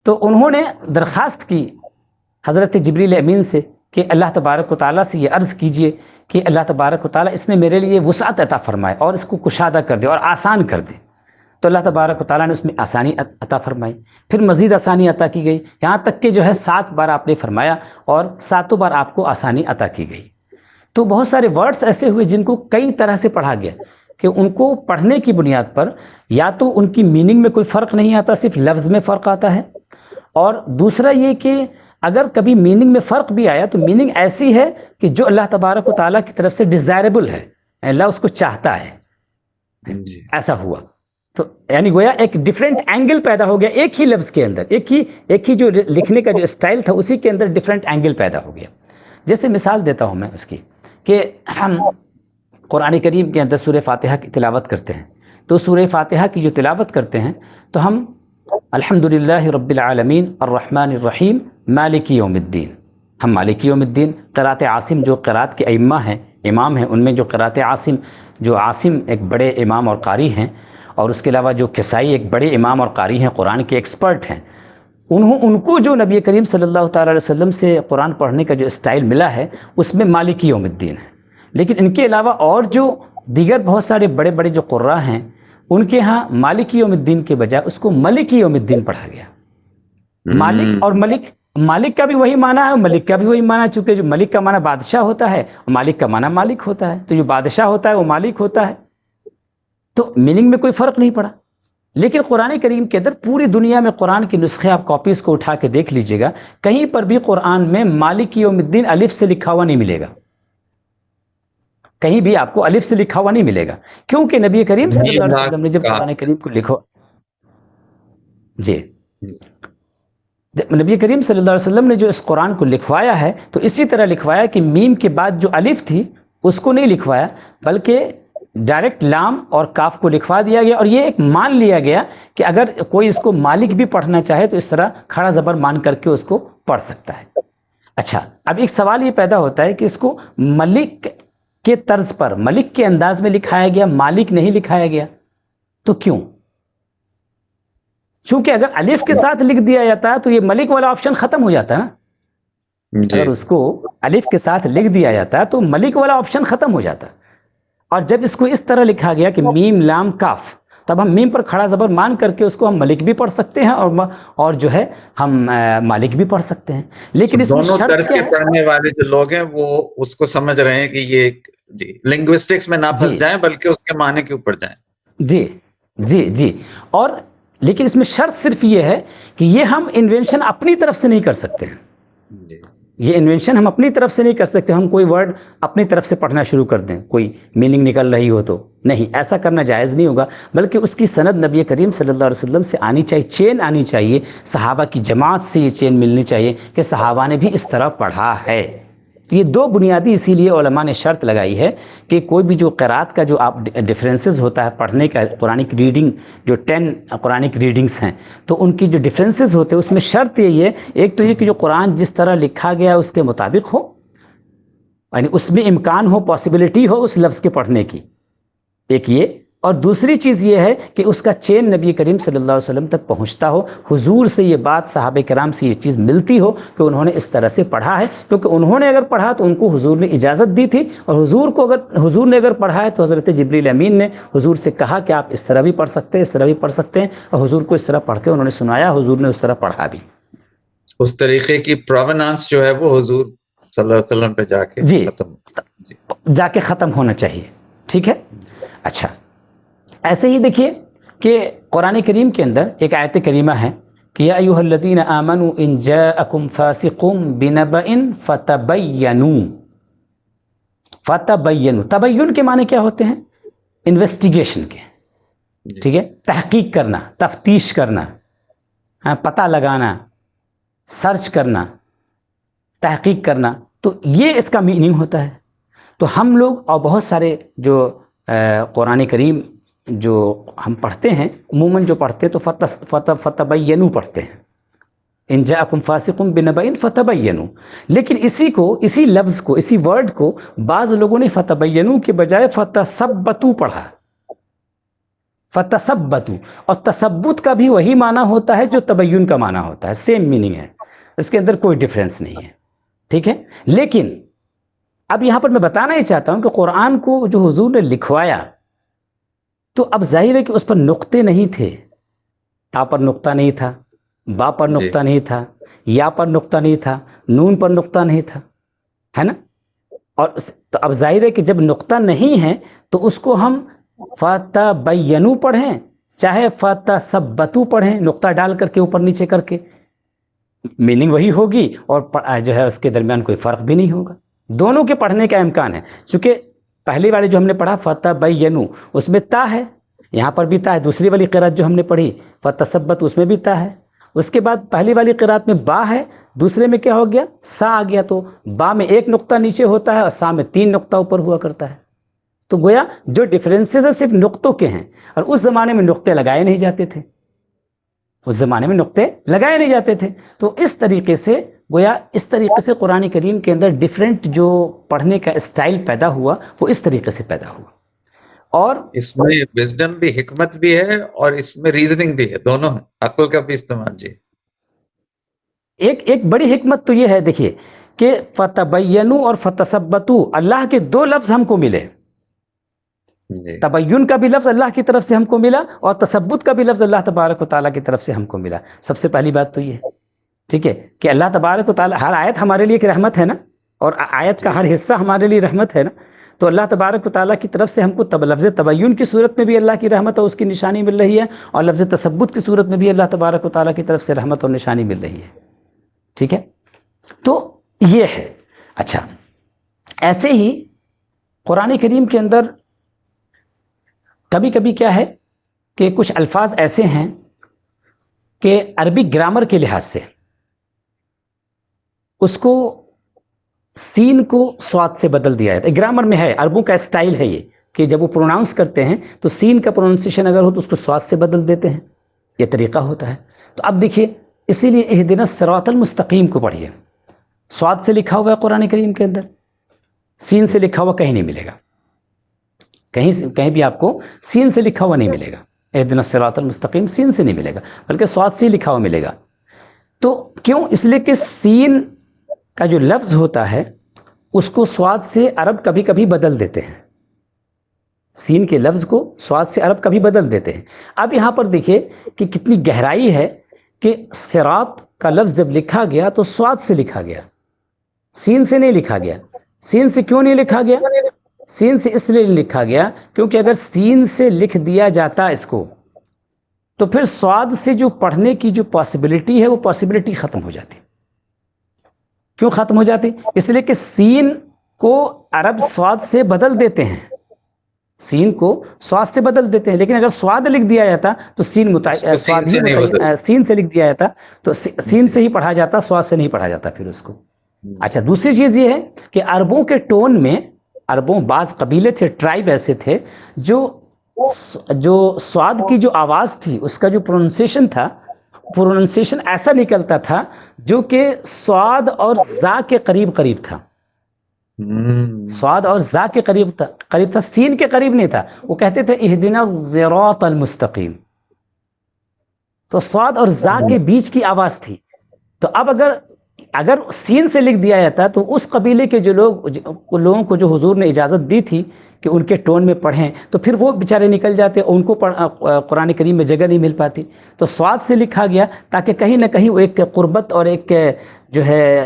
تو انہوں نے درخواست کی حضرت جبریل امین سے کہ اللہ تبارک و تعالیٰ سے یہ عرض کیجئے کہ اللہ تبارک و تعالیٰ اس میں میرے لیے وسعت عطا فرمائے اور اس کو کشادہ کر دے اور آسان کر دے. تو اللہ تبارک و تعالیٰ نے اس میں آسانی عطا فرمائی. پھر مزید آسانی عطا کی گئی، یہاں تک کہ جو ہے 7 بار آپ نے فرمایا اور 7 بار آپ کو آسانی عطا کی گئی. تو بہت سارے ورڈز ایسے ہوئے جن کو کئی طرح سے پڑھا گیا کہ ان کو پڑھنے کی بنیاد پر یا تو ان کی میننگ میں کوئی فرق نہیں آتا، صرف لفظ میں فرق آتا ہے، اور دوسرا یہ کہ اگر کبھی میننگ میں فرق بھی آیا تو میننگ ایسی ہے کہ جو اللہ تبارک و تعالیٰ کی طرف سے ڈیزائربل ہے، اللہ اس کو چاہتا ہے. ایسا ہوا تو یعنی گویا ایک ڈیفرنٹ اینگل پیدا ہو گیا ایک ہی لفظ کے اندر، ایک ہی جو لکھنے کا جو اسٹائل تھا اسی کے اندر ڈیفرنٹ اینگل پیدا ہو گیا. جیسے مثال دیتا ہوں میں اس کی کہ ہم قرآن کریم کے اندر سورہ فاتحہ کی تلاوت کرتے ہیں، تو سورہ فاتحہ کی جو تلاوت کرتے ہیں تو ہم الحمدللہ رب العالمین الرحمن الرحیم مالک یوم الدین، ہم مالک یوم الدین. قرات عاصم جو قرات کے ائمہ ہیں، امام ہیں، ان میں جو قرات عاصم، جو عاصم ایک بڑے امام اور قاری ہیں، اور اس کے علاوہ جو کسائی ایک بڑے امام اور قاری ہیں، قرآن کے ایکسپرٹ ہیں، ان کو جو نبی کریم صلی اللہ تعالیٰ علیہ وسلم سے قرآن پڑھنے کا جو اسٹائل ملا ہے اس میں مالک یوم الدین ہے. لیکن ان کے علاوہ اور جو دیگر بہت سارے بڑے بڑے جو قراء ہیں ان کے ہاں مالک یوم الدین کے بجائے اس کو ملک یوم الدین پڑھا گیا. مالک اور مالک کا بھی وہی معنی ہے اور ملک کا بھی وہی معنی، چونکہ جو ملک کا معنی بادشاہ ہوتا ہے اور مالک کا معنی مالک ہوتا ہے، تو جو بادشاہ ہوتا ہے وہ مالک ہوتا ہے، تو میننگ میں کوئی فرق نہیں پڑا. لیکن قرآن کریم کے اندر پوری دنیا میں قرآن کی نسخے آپ کاپیز کو اٹھا کے دیکھ لیجئے گا، کہیں پر بھی قرآن میں مالک یوم الدین الف سے لکھا ہوا نہیں ملے گا، کہیں بھی آپ کو الف سے لکھا ہوا نہیں ملے گا، کیونکہ نبی کریم صلی اللہ علیہ وسلم نے جب قرآن کریم کو لکھو نبی کریم صلی اللہ علیہ وسلم نے جو اس قرآن کو لکھوایا ہے تو اسی طرح لکھوایا کہ میم کے بعد جو الف تھی اس کو نہیں لکھوایا، بلکہ ڈائریکٹ لام اور کاف کو لکھوا دیا گیا، اور یہ ایک مان لیا گیا کہ اگر کوئی اس کو مالک بھی پڑھنا چاہے تو اس طرح کھڑا زبر مان کر کے اس کو پڑھ سکتا ہے. اچھا، اب ایک سوال یہ پیدا ہوتا ہے کہ اس کو ملک کے طرز پر، ملک کے انداز میں لکھایا گیا، مالک نہیں لکھایا گیا، تو کیوں؟ چونکہ اگر الف کے ساتھ لکھ دیا جاتا ہے تو یہ ملک والا آپشن ختم ہو جاتا ہے نا. اگر اس کو الف کے ساتھ لکھ دیا جاتا ہے تو ملک والا آپشن ختم ہو جاتا ہے، اور جب اس کو اس طرح لکھا گیا کہ میم لام کاف، تب ہم میم پر کھڑا زبر مان کر کے اس کو ہم ملک بھی پڑھ سکتے ہیں اور جو ہے ہم مالک بھی پڑھ سکتے ہیں. لیکن اس میں دونوں شرط طرز کے پڑھنے والے جو لوگ ہیں وہ اس کو سمجھ رہے ہیں کہ یہ لنگوسٹکس میں نہ پھنس جائیں بلکہ اس کے معنی کے اوپر جائیں. جی اور لیکن اس میں شرط صرف یہ ہے کہ یہ ہم انوینشن اپنی طرف سے نہیں کر سکتے ہیں. یہ انوینشن ہم اپنی طرف سے نہیں کر سکتے، ہم کوئی ورڈ اپنی طرف سے پڑھنا شروع کر دیں، کوئی میننگ نکل رہی ہو تو نہیں، ایسا کرنا جائز نہیں ہوگا، بلکہ اس کی سند نبی کریم صلی اللہ علیہ وسلم سے آنی چاہیے، چین آنی چاہیے، صحابہ کی جماعت سے یہ چین ملنی چاہیے کہ صحابہ نے بھی اس طرح پڑھا ہے. تو یہ دو بنیادی اسی لیے علماء نے شرط لگائی ہے کہ کوئی بھی جو قرات کا جو آپ ڈفرینسز ہوتا ہے پڑھنے کا، قرآنک ریڈنگ جو 10 قرآنک ریڈنگز ہیں تو ان کی جو ڈفرینسز ہوتے ہیں اس میں شرط یہی ہے، ایک تو یہ کہ جو قرآن جس طرح لکھا گیا اس کے مطابق ہو، یعنی اس میں امکان ہو، پاسبلٹی ہو اس لفظ کے پڑھنے کی، ایک یہ، اور دوسری چیز یہ ہے کہ اس کا چین نبی کریم صلی اللہ علیہ وسلم تک پہنچتا ہو، حضور سے یہ بات، صحابہ کرام سے یہ چیز ملتی ہو کہ انہوں نے اس طرح سے پڑھا ہے، کیونکہ انہوں نے اگر پڑھا تو ان کو حضور نے اجازت دی تھی، اور حضور نے اگر پڑھا ہے تو حضرت جبریل امین نے حضور سے کہا کہ آپ اس طرح بھی پڑھ سکتے ہیں، اس طرح بھی پڑھ سکتے ہیں، اور حضور کو اس طرح پڑھ کے انہوں نے سنایا، حضور نے اس طرح پڑھا بھی. اس طریقے کی پروونانس جو ہے وہ حضور صلی اللہ علیہ وسلم پہ جا کے ختم ہونا چاہیے. ٹھیک ہے. اچھا، ایسے ہی دیکھیے کہ قرآن کریم کے اندر ایک آیت کریمہ ہے کہ یا ایھا الذین آمنوا ان جاءکم فاسق بنبأ فتبینوا. تبین کے معنی کیا ہوتے ہیں؟ انویسٹیگیشن کے. ٹھیک ہے، تحقیق کرنا، تفتیش کرنا، پتہ لگانا، سرچ کرنا، تحقیق کرنا، تو یہ اس کا میننگ ہوتا ہے. تو ہم لوگ اور بہت سارے جو قرآن کریم جو ہم پڑھتے ہیں، عموماً جو پڑھتے ہیں تو فتبینوا پڑھتے ہیں، ان جاءکم فاسق بنبأ فتبینوا. لیکن اسی لفظ کو، اسی ورڈ کو بعض لوگوں نے فتبینوا کے بجائے فتثبتوا پڑھا. فتثبتوا، اور تثبت کا بھی وہی معنی ہوتا ہے جو تبین کا معنی ہوتا ہے، سیم میننگ ہے، اس کے اندر کوئی ڈفرینس نہیں ہے، ٹھیک ہے۔ لیکن اب یہاں پر میں بتانا ہی چاہتا ہوں کہ قرآن کو جو حضور نے لکھوایا تو اب ظاہر ہے کہ اس پر نقطے نہیں تھے، تا پر نقطہ نہیں تھا، با پر نقطہ نہیں تھا، یا پر نقطہ نہیں تھا، نون پر نقطہ نہیں تھا، ہے نا؟ اور تو اب ظاہر ہے کہ جب نقطہ نہیں ہے تو اس کو ہم فتبینوا پڑھیں چاہے فتثبتوا پڑھیں، نقطہ ڈال کر کے اوپر نیچے کر کے میننگ وہی ہوگی، اور جو ہے اس کے درمیان کوئی فرق بھی نہیں ہوگا، دونوں کے پڑھنے کا امکان ہے۔ چونکہ پہلی والی جو ہم نے پڑھا فتبینوا اس میں تا ہے، یہاں پر بھی تا ہے، دوسری والی قرات جو ہم نے پڑھی فتثبتوا اس میں بھی تا ہے، اس کے بعد پہلی والی قرات میں با ہے، دوسرے میں کیا ہو گیا؟ سا آ گیا، تو با میں ایک نقطہ نیچے ہوتا ہے اور سا میں 3 نقطہ اوپر ہوا کرتا ہے۔ تو گویا جو ڈفرینسز ہیں صرف نقطوں کے ہیں، اور اس زمانے میں نقطے لگائے نہیں جاتے تھے، اس زمانے میں نقطے لگائے نہیں جاتے تھے، تو اس طریقے سے گویا اس طریقے سے قرآن کریم کے اندر ڈیفرنٹ جو پڑھنے کا اسٹائل پیدا ہوا وہ اس طریقے سے پیدا ہوا۔ اور اس میں وزڈم بھی، حکمت بھی ہے، اور اس میں ریزننگ بھی ہے، دونوں ہیں، عقل کا بھی استعمال۔ جی ایک بڑی حکمت تو یہ ہے، دیکھیے کہ فتبینوا اور فتثبتوا اللہ کے 2 لفظ ہم کو ملے، تبین کا بھی لفظ اللہ کی طرف سے ہم کو ملا اور تثبت کا بھی لفظ اللہ تبارک و تعالیٰ کی طرف سے ہم کو ملا۔ سب سے پہلی بات تو یہ ہے، ٹھیک ہے، کہ اللہ تبارک و تعالیٰ، ہر آیت ہمارے لیے ایک رحمت ہے نا، اور آیت کا ہر حصہ ہمارے لیے رحمت ہے نا، تو اللہ تبارک و تعالیٰ کی طرف سے ہم کو لفظ تبین کی صورت میں بھی اللہ کی رحمت اور اس کی نشانی مل رہی ہے، اور لفظ تثبت کی صورت میں بھی اللہ تبارک و تعالیٰ کی طرف سے رحمت اور نشانی مل رہی ہے، ٹھیک ہے۔ تو یہ ہے۔ اچھا، ایسے ہی قرآن کریم کے اندر کبھی کبھی کیا ہے کہ کچھ الفاظ ایسے ہیں کہ عربی گرامر کے لحاظ سے اس کو سین کو سواد سے بدل دیا جاتا ہے۔ گرامر میں ہے، عربوں کا اسٹائل ہے یہ کہ جب وہ پروناؤنس کرتے ہیں تو سین کا پروننسیشن اگر ہو تو اس کو سواد سے بدل دیتے ہیں، یہ طریقہ ہوتا ہے۔ تو اب دیکھیے، اسی لیے اہدنا الصراط المستقیم کو پڑھیے، سواد سے لکھا ہوا ہے قرآن کریم کے اندر، سین سے لکھا ہوا کہیں نہیں ملے گا، کہیں بھی آپ کو سین سے لکھا ہوا نہیں ملے گا، اہدنا الصراط المستقیم سین سے نہیں ملے گا، بلکہ سواد سے لکھا ہوا ملے گا۔ تو کیوں؟ اس لیے کہ سین کا جو لفظ ہوتا ہے اس کو سواد سے عرب کبھی کبھی بدل دیتے ہیں، سین کے لفظ کو سواد سے عرب کبھی بدل دیتے ہیں۔ اب یہاں پر دیکھیے کہ کتنی گہرائی ہے کہ صراط کا لفظ جب لکھا گیا تو سواد سے لکھا گیا، سین سے نہیں لکھا گیا۔ سین سے کیوں نہیں لکھا گیا؟ سین سے اس لیے لکھا گیا کیونکہ اگر سین سے لکھ دیا جاتا اس کو تو پھر سواد سے جو پڑھنے کی جو پاسبلٹی ہے وہ پاسبلٹی ختم ہو جاتی۔ کیوں ختم ہو جاتی؟ اس لیے کہ سین کو عرب سواد سے بدل دیتے ہیں، سین کو سواد سے بدل دیتے ہیں، لیکن اگر سواد لکھ دیا جاتا تو سین سے لکھ دیا جاتا تو سین سے ہی پڑھا جاتا، سواد سے نہیں پڑھا جاتا پھر اس کو۔ اچھا، دوسری چیز یہ ہے کہ عربوں کے ٹون میں، عربوں بعض قبیلے تھے، ٹرائب ایسے تھے جو سواد کی جو آواز تھی اس کا جو پروننسیشن تھا، پروننسیشن ایسا نکلتا تھا جو کہ سواد اور زا کے قریب تھا، سواد اور زا کے قریب تھا، سین کے قریب نہیں تھا۔ وہ کہتے تھے اہدنا الصراط المستقیم، تو سواد اور زا کے بیچ کی آواز تھی۔ تو اب اگر سین سے لکھ دیا جاتا تو اس قبیلے کے جو لوگوں کو جو حضور نے اجازت دی تھی کہ ان کے ٹون میں پڑھیں تو پھر وہ بیچارے نکل جاتے، ان کو قرآن کریم میں جگہ نہیں مل پاتی، تو سواد سے لکھا گیا تاکہ کہیں نہ کہیں وہ ایک قربت اور ایک جو ہے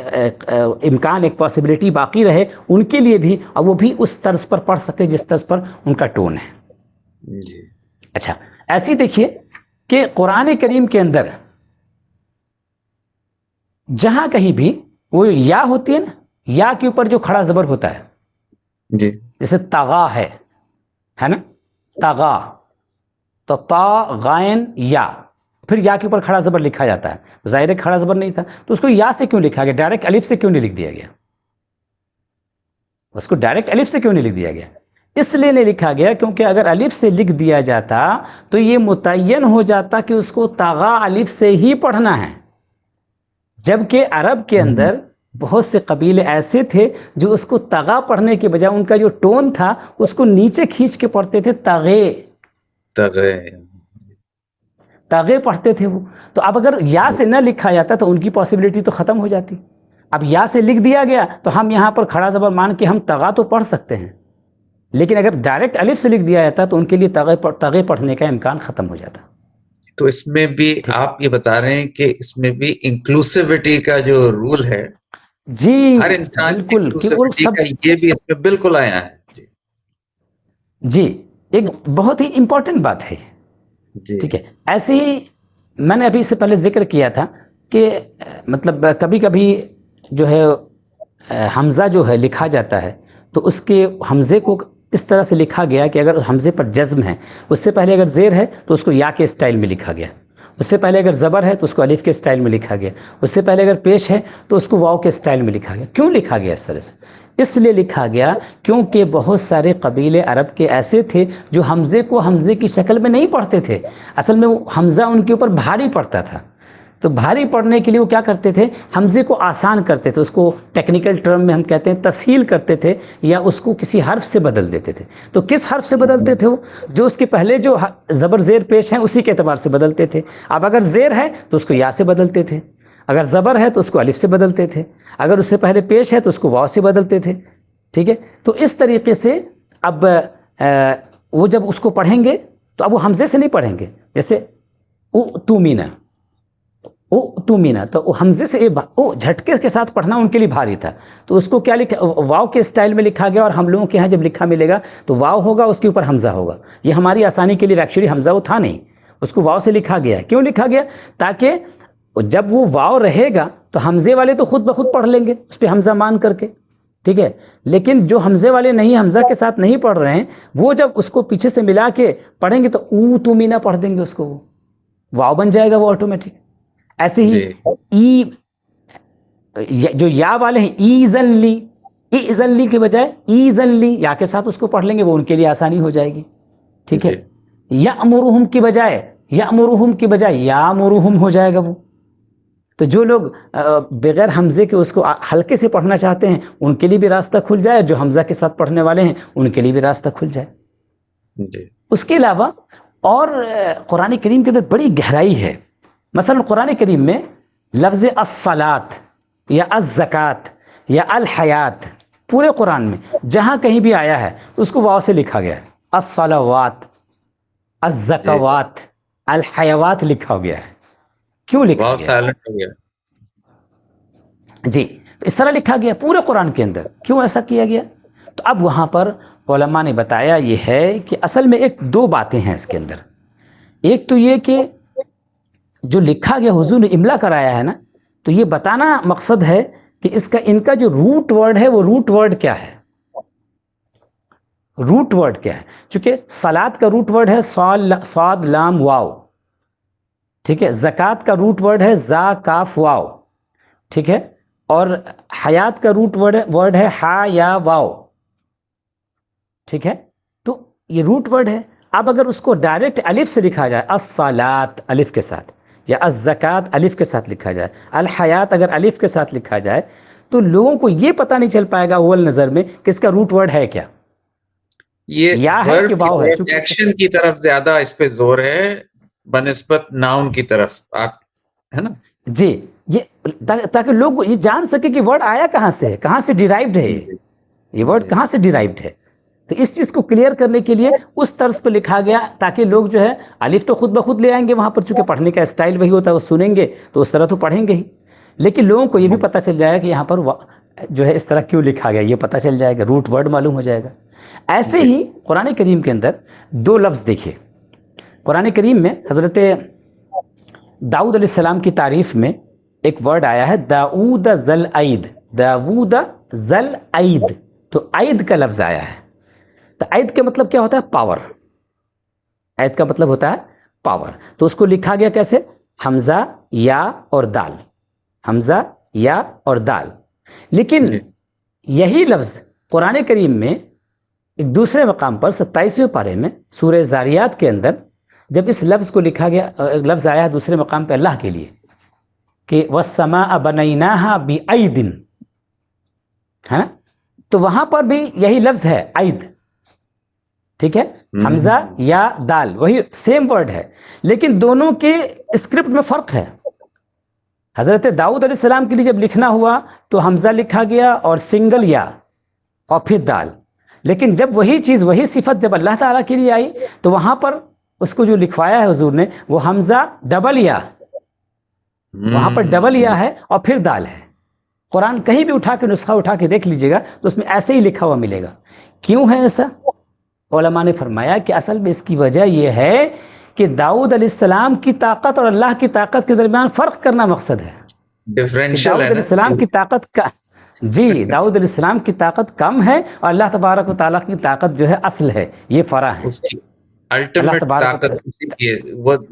امکان، ایک پاسبلٹی باقی رہے ان کے لیے بھی، اور وہ بھی اس طرز پر پڑھ سکے جس طرز پر ان کا ٹون ہے۔ جی اچھا، ایسی دیکھیے کہ قرآن کریم کے اندر جہاں کہیں بھی وہ یا ہوتی ہے نا، یا کے اوپر جو کھڑا زبر ہوتا ہے، جی جیسے طغا ہے نا، طغا، تو تا غائن یا، پھر یا کے اوپر کھڑا زبر لکھا جاتا ہے، ظاہر ہے کھڑا زبر نہیں تھا تو اس کو یا سے کیوں لکھا گیا؟ ڈائریکٹ الف سے کیوں نہیں لکھ دیا گیا؟ اس کو ڈائریکٹ الف سے کیوں نہیں لکھ دیا گیا؟ اس لیے نہیں لکھا گیا کیونکہ اگر الف سے لکھ دیا جاتا تو یہ متعین ہو جاتا کہ اس کو طغا الف سے ہی پڑھنا ہے، جبکہ عرب کے اندر بہت سے قبیلے ایسے تھے جو اس کو طغا پڑھنے کے بجائے ان کا جو ٹون تھا اس کو نیچے کھینچ کے پڑھتے تھے، طغے، تغے پڑھتے تھے وہ. تو اب اگر یا سے نہ لکھا جاتا تو ان کی پاسبلٹی تو ختم ہو جاتی. اب یا سے لکھ دیا گیا تو ہم یہاں پر کھڑا زبر مان کے ہم تغا تو پڑھ سکتے ہیں, لیکن اگر ڈائریکٹ الف سے لکھ دیا جاتا تو ان کے لیے تغے پڑھنے کا امکان ختم ہو جاتا. تو اس میں بھی آپ یہ بتا رہے ہیں کہ اس میں بھی انکلوسیوٹی کا جو رول ہے, جی ہر انسان بالکل, کا یہ بھی اس میں بالکل آیا ہے. جی ایک بہت ہی امپورٹنٹ بات ہے. ٹھیک ہے, ایسے ہی میں نے ابھی اس سے پہلے ذکر کیا تھا کہ مطلب کبھی کبھی جو ہے حمزہ جو ہے لکھا جاتا ہے تو اس کے حمزے کو اس طرح سے لکھا گیا کہ اگر حمزے پر جزم ہے, اس سے پہلے اگر زیر ہے تو اس کو یا کے اسٹائل میں لکھا گیا, اس سے پہلے اگر زبر ہے تو اس کو الف کے اسٹائل میں لکھا گیا, اس سے پہلے اگر پیش ہے تو اس کو واو کے اسٹائل میں لکھا گیا. کیوں لکھا گیا اس طرح سے؟ اس لیے لکھا گیا کیونکہ بہت سارے قبیلے عرب کے ایسے تھے جو حمزے کو حمزے کی شکل میں نہیں پڑھتے تھے. اصل میں وہ حمزہ ان کے اوپر بھاری پڑتا تھا, تو بھاری پڑھنے کے لیے وہ کیا کرتے تھے, حمزے کو آسان کرتے تھے, اس کو ٹیکنیکل ٹرم میں ہم کہتے ہیں تسہیل کرتے تھے, یا اس کو کسی حرف سے بدل دیتے تھے. تو کس حرف سے بدلتے تھے وہ؟ جو اس کے پہلے جو زبر زیر پیش ہیں اسی کے اعتبار سے بدلتے تھے. اب اگر زیر ہے تو اس کو یا سے بدلتے تھے, اگر زبر ہے تو اس کو الف سے بدلتے تھے, اگر اس سے پہلے پیش ہے تو اس کو واو سے بدلتے تھے. ٹھیک ہے, تو اس طریقے سے اب وہ جب اس کو پڑھیں گے تو اب وہ حمزے سے نہیں پڑھیں گے. جیسے تو مینا, تو حمزے سے جھٹکے کے ساتھ پڑھنا ان کے لیے بھاری تھا, تو اس کو کیا لکھا, واو کے اسٹائل میں لکھا گیا. اور ہم لوگوں کے ہاں جب لکھا ملے گا تو واو ہوگا, اس کے اوپر حمزہ ہوگا. یہ ہماری آسانی کے لیے, ایکچولی حمزہ وہ تھا نہیں, اس کو واو سے لکھا گیا. کیوں لکھا گیا؟ تاکہ جب وہ واو رہے گا تو حمزے والے تو خود بخود پڑھ لیں گے اس پہ حمزہ مان کر کے. ٹھیک ہے, لیکن جو حمزے والے نہیں, حمزہ کے ساتھ نہیں پڑھ رہے ہیں, وہ جب اس کو پیچھے سے ملا کے پڑھیں گے تو تو مینا پڑھ دیں گے, اس کو وہ واو بن جائے گا وہ آٹومیٹک. ایسے ہی ای جو یا والے ہیں, ایزن لی کے بجائے ایزن لی یا کے ساتھ اس کو پڑھ لیں گے, وہ ان کے لیے آسانی ہو جائے گی. ٹھیک ہے, یأمرہم کی بجائے یامرہم ہو جائے گا وہ. تو جو لوگ بغیر حمزے کے اس کو ہلکے سے پڑھنا چاہتے ہیں ان کے لیے بھی راستہ کھل جائے, جو حمزہ کے ساتھ پڑھنے والے ہیں ان کے لیے بھی راستہ کھل جائے. اس کے علاوہ اور قرآن کریم کے اندر بڑی گہرائی ہے. مثلا قرآن کریم میں لفظ الصلاۃ یا الزکوٰۃ یا الحیات پورے قرآن میں جہاں کہیں بھی آیا ہے اس کو واو سے لکھا گیا ہے. الصلوات, الزکوات, الحیوات لکھا گیا ہے. کیوں لکھا گیا؟ سائلنٹ ہو گیا. جی, تو اس طرح لکھا گیا پورے قرآن کے اندر. کیوں ایسا کیا گیا؟ تو اب وہاں پر علماء نے بتایا یہ ہے کہ اصل میں ایک دو باتیں ہیں اس کے اندر. ایک تو یہ کہ جو لکھا گیا حضور نے املا کرایا ہے نا, تو یہ بتانا مقصد ہے کہ ان کا جو روٹ ورڈ ہے وہ روٹ ورڈ کیا ہے. روٹ ورڈ کیا ہے؟ چونکہ صلات کا روٹ ورڈ ہے صاد لام واو. ٹھیک ہے, زکوٰۃ کا روٹ ورڈ ہے زا کاف واو. ٹھیک ہے, اور حیات کا روٹ ورڈ ہے ہا یا واو. ٹھیک ہے, تو یہ روٹ ورڈ ہے. اب اگر اس کو ڈائریکٹ الف سے لکھا جائے, الصلاۃ الف کے ساتھ, یا الزکوٰۃ الف کے ساتھ لکھا جائے, الحیات اگر الف کے ساتھ لکھا جائے, تو لوگوں کو یہ پتہ نہیں چل پائے گا اول نظر میں کہ اس کا روٹ ورڈ ہے کیا. یہ یا ہے کہ واو ہے, ایکشن کی طرف زیادہ اس پہ زور ہے بنسبت ناؤن کی طرف, آپ ہے نا. جی, یہ تاکہ لوگ یہ جان سکے کہ ورڈ آیا کہاں سے ہے, کہاں سے ڈیرائیوڈ ہے, یہ ورڈ کہاں سے ڈیرائیوڈ ہے. تو اس چیز کو کلیئر کرنے کے لیے اس طرز پہ لکھا گیا تاکہ لوگ جو ہے الف تو خود بخود لے آئیں گے وہاں پر, چونکہ پڑھنے کا اسٹائل وہی ہوتا ہے, وہ سنیں گے تو اس طرح تو پڑھیں گے ہی, لیکن لوگوں کو یہ بھی پتہ چل جائے گا کہ یہاں پر جو ہے اس طرح کیوں لکھا گیا, یہ پتہ چل جائے گا, روٹ ورڈ معلوم ہو جائے گا. ایسے ہی قرآن کریم کے اندر دو لفظ دیکھیے. قرآن کریم میں حضرت داؤد علیہ السلام کی تعریف میں ایک ورڈ آیا ہے داؤد ذل عید, داؤد ذل عید, تو عید کا لفظ آیا ہے. تو عید کا مطلب کیا ہوتا ہے؟ پاور. عید کا مطلب ہوتا ہے پاور. تو اس کو لکھا گیا کیسے؟ حمزہ یا اور دال, حمزہ یا اور دال. لیکن یہی لفظ قرآن کریم میں ایک دوسرے مقام پر 27ویں پارے میں سورہ زاریات کے اندر جب اس لفظ کو لکھا گیا, لفظ آیا دوسرے مقام پہ اللہ کے لیے کہ وَالسَّمَاءَ بَنَيْنَاهَا بِأَيْدٍ, ہے نا, تو وہاں پر بھی یہی لفظ ہے عید. ٹھیک ہے, حمزہ یا دال وہی سیم ورڈ ہے, لیکن دونوں کے اسکرپٹ میں فرق ہے. حضرت داؤد علیہ السلام کے لیے جب لکھنا ہوا تو حمزہ لکھا گیا اور سنگل یا اور پھر دال, لیکن جب وہی چیز وہی صفت جب اللہ تعالیٰ کے لیے آئی تو وہاں پر اس کو جو لکھوایا ہے حضور نے وہ حمزہ ڈبل یا, وہاں پر ڈبل یا ہے اور پھر دال ہے. قرآن کہیں بھی اٹھا کے نسخہ اٹھا کے دیکھ لیجئے گا تو اس میں ایسے ہی لکھا ہوا ملے گا. کیوں ہے ایسا؟ علماء نے فرمایا کہ اصل میں اس کی وجہ یہ ہے کہ داؤد علیہ السلام کی طاقت اور اللہ کی طاقت کے درمیان فرق کرنا مقصد ہے. داؤد علیہ السلام کی طاقت کا جی داؤد علیہ السلام کی طاقت کم ہے اور اللہ تبارک و تعالیٰ کی طاقت جو ہے اصل ہے, یہ فرع ہے. الٹیمیٹ طاقت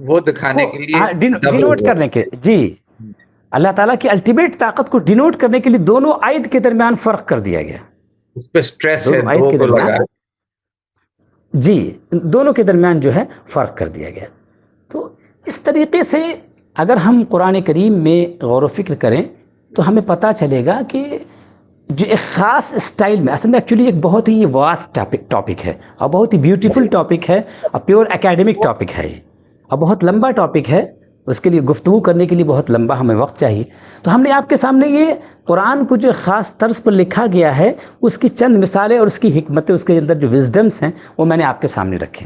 وہ دکھانے کے لیے ڈینوٹ کرنے کے, جی اللہ تعالیٰ کی الٹیمیٹ طاقت کو ڈینوٹ کرنے کے لیے دونوں آیت کے درمیان فرق کر دیا گیا. اس پہ سٹریس ہے دو کو لگا, جی دونوں کے درمیان جو ہے فرق کر دیا گیا. تو اس طریقے سے اگر ہم قرآن کریم میں غور و فکر کریں تو ہمیں پتہ چلے گا کہ جو ایک خاص اسٹائل میں, اصل میں ایکچولی ایک بہت ہی واسٹ ٹاپک ہے اور بہت ہی بیوٹیفل ٹاپک ہے اور پیور اکیڈمک ٹاپک ہے اور بہت لمبا ٹاپک ہے, اس کے لیے گفتگو کرنے کے لیے بہت لمبا ہمیں وقت چاہیے. تو ہم نے آپ کے سامنے یہ قرآن کو جو خاص طرز پر لکھا گیا ہے اس کی چند مثالیں اور اس کی حکمتیں, اس کے اندر جو وزڈمس ہیں وہ میں نے آپ کے سامنے رکھے.